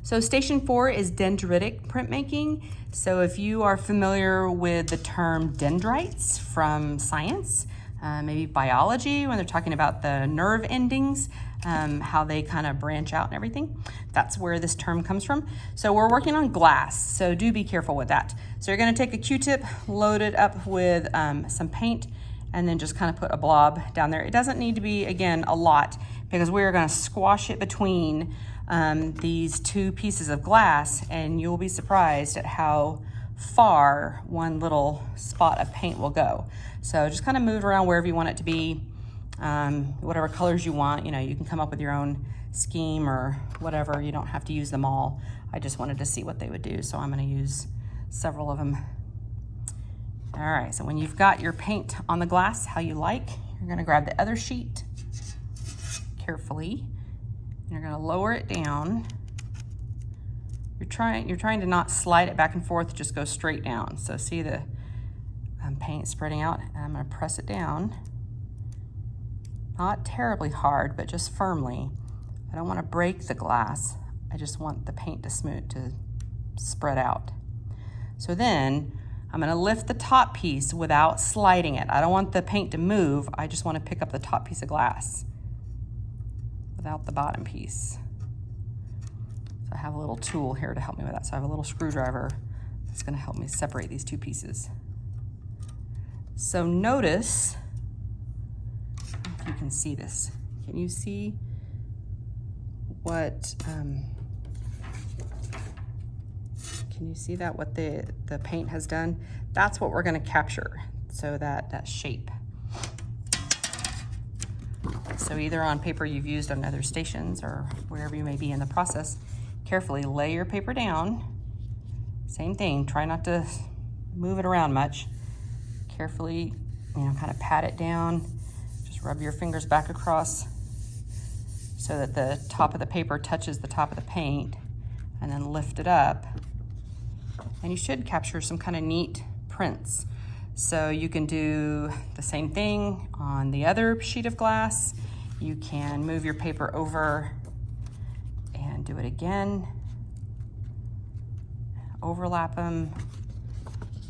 So station 4 is dendritic printmaking. So if you are familiar with the term dendrites from science, maybe biology, when they're talking about the nerve endings, how they kind of branch out and everything, that's where this term comes from. So we're working on glass, so do be careful with that. So you're gonna take a Q-tip, load it up with some paint, and then just kind of put a blob down there. It doesn't need to be, again, a lot, because we're gonna squash it between these two pieces of glass, and you'll be surprised at how far one little spot of paint will go. So just kind of move around wherever you want it to be, whatever colors you want. You know, you can come up with your own scheme or whatever. You don't have to use them all. I just wanted to see what they would do, so I'm gonna use several of them. All right, so when you've got your paint on the glass how you like, you're gonna grab the other sheet carefully. You're gonna lower it down. You're trying to not slide it back and forth, just go straight down. So see the paint spreading out, and I'm gonna press it down. Not terribly hard, but just firmly. I don't wanna break the glass. I just want the paint to spread out. So then I'm gonna lift the top piece without sliding it. I don't want the paint to move. I just wanna pick up the top piece of glass without the bottom piece. So I have a little tool here to help me with that. So I have a little screwdriver that's gonna help me separate these two pieces. So notice, if you can see this. Can you see what, can you see that, what the paint has done? That's what we're gonna capture, so that shape. So either on paper you've used on other stations or wherever you may be in the process, carefully lay your paper down. Same thing, try not to move it around much. Carefully, you know, kind of pat it down. Just rub your fingers back across so that the top of the paper touches the top of the paint, and then lift it up. And you should capture some kind of neat prints. So you can do the same thing on the other sheet of glass. You can move your paper over and do it again. Overlap them,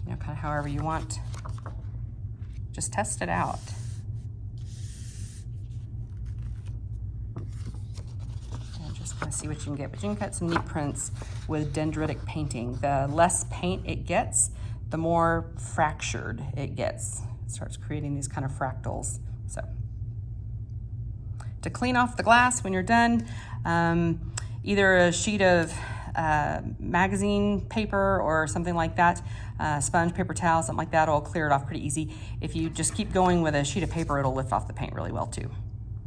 you know, kind of however you want. Just test it out. And just kind of see what you can get. But you can get some neat prints with dendritic painting. The less paint it gets, the more fractured it gets. It starts creating these kind of fractals. So to clean off the glass when you're done, either a sheet of magazine paper or something like that, sponge, paper towel, something like that will clear it off pretty easy. If you just keep going with a sheet of paper, it'll lift off the paint really well too.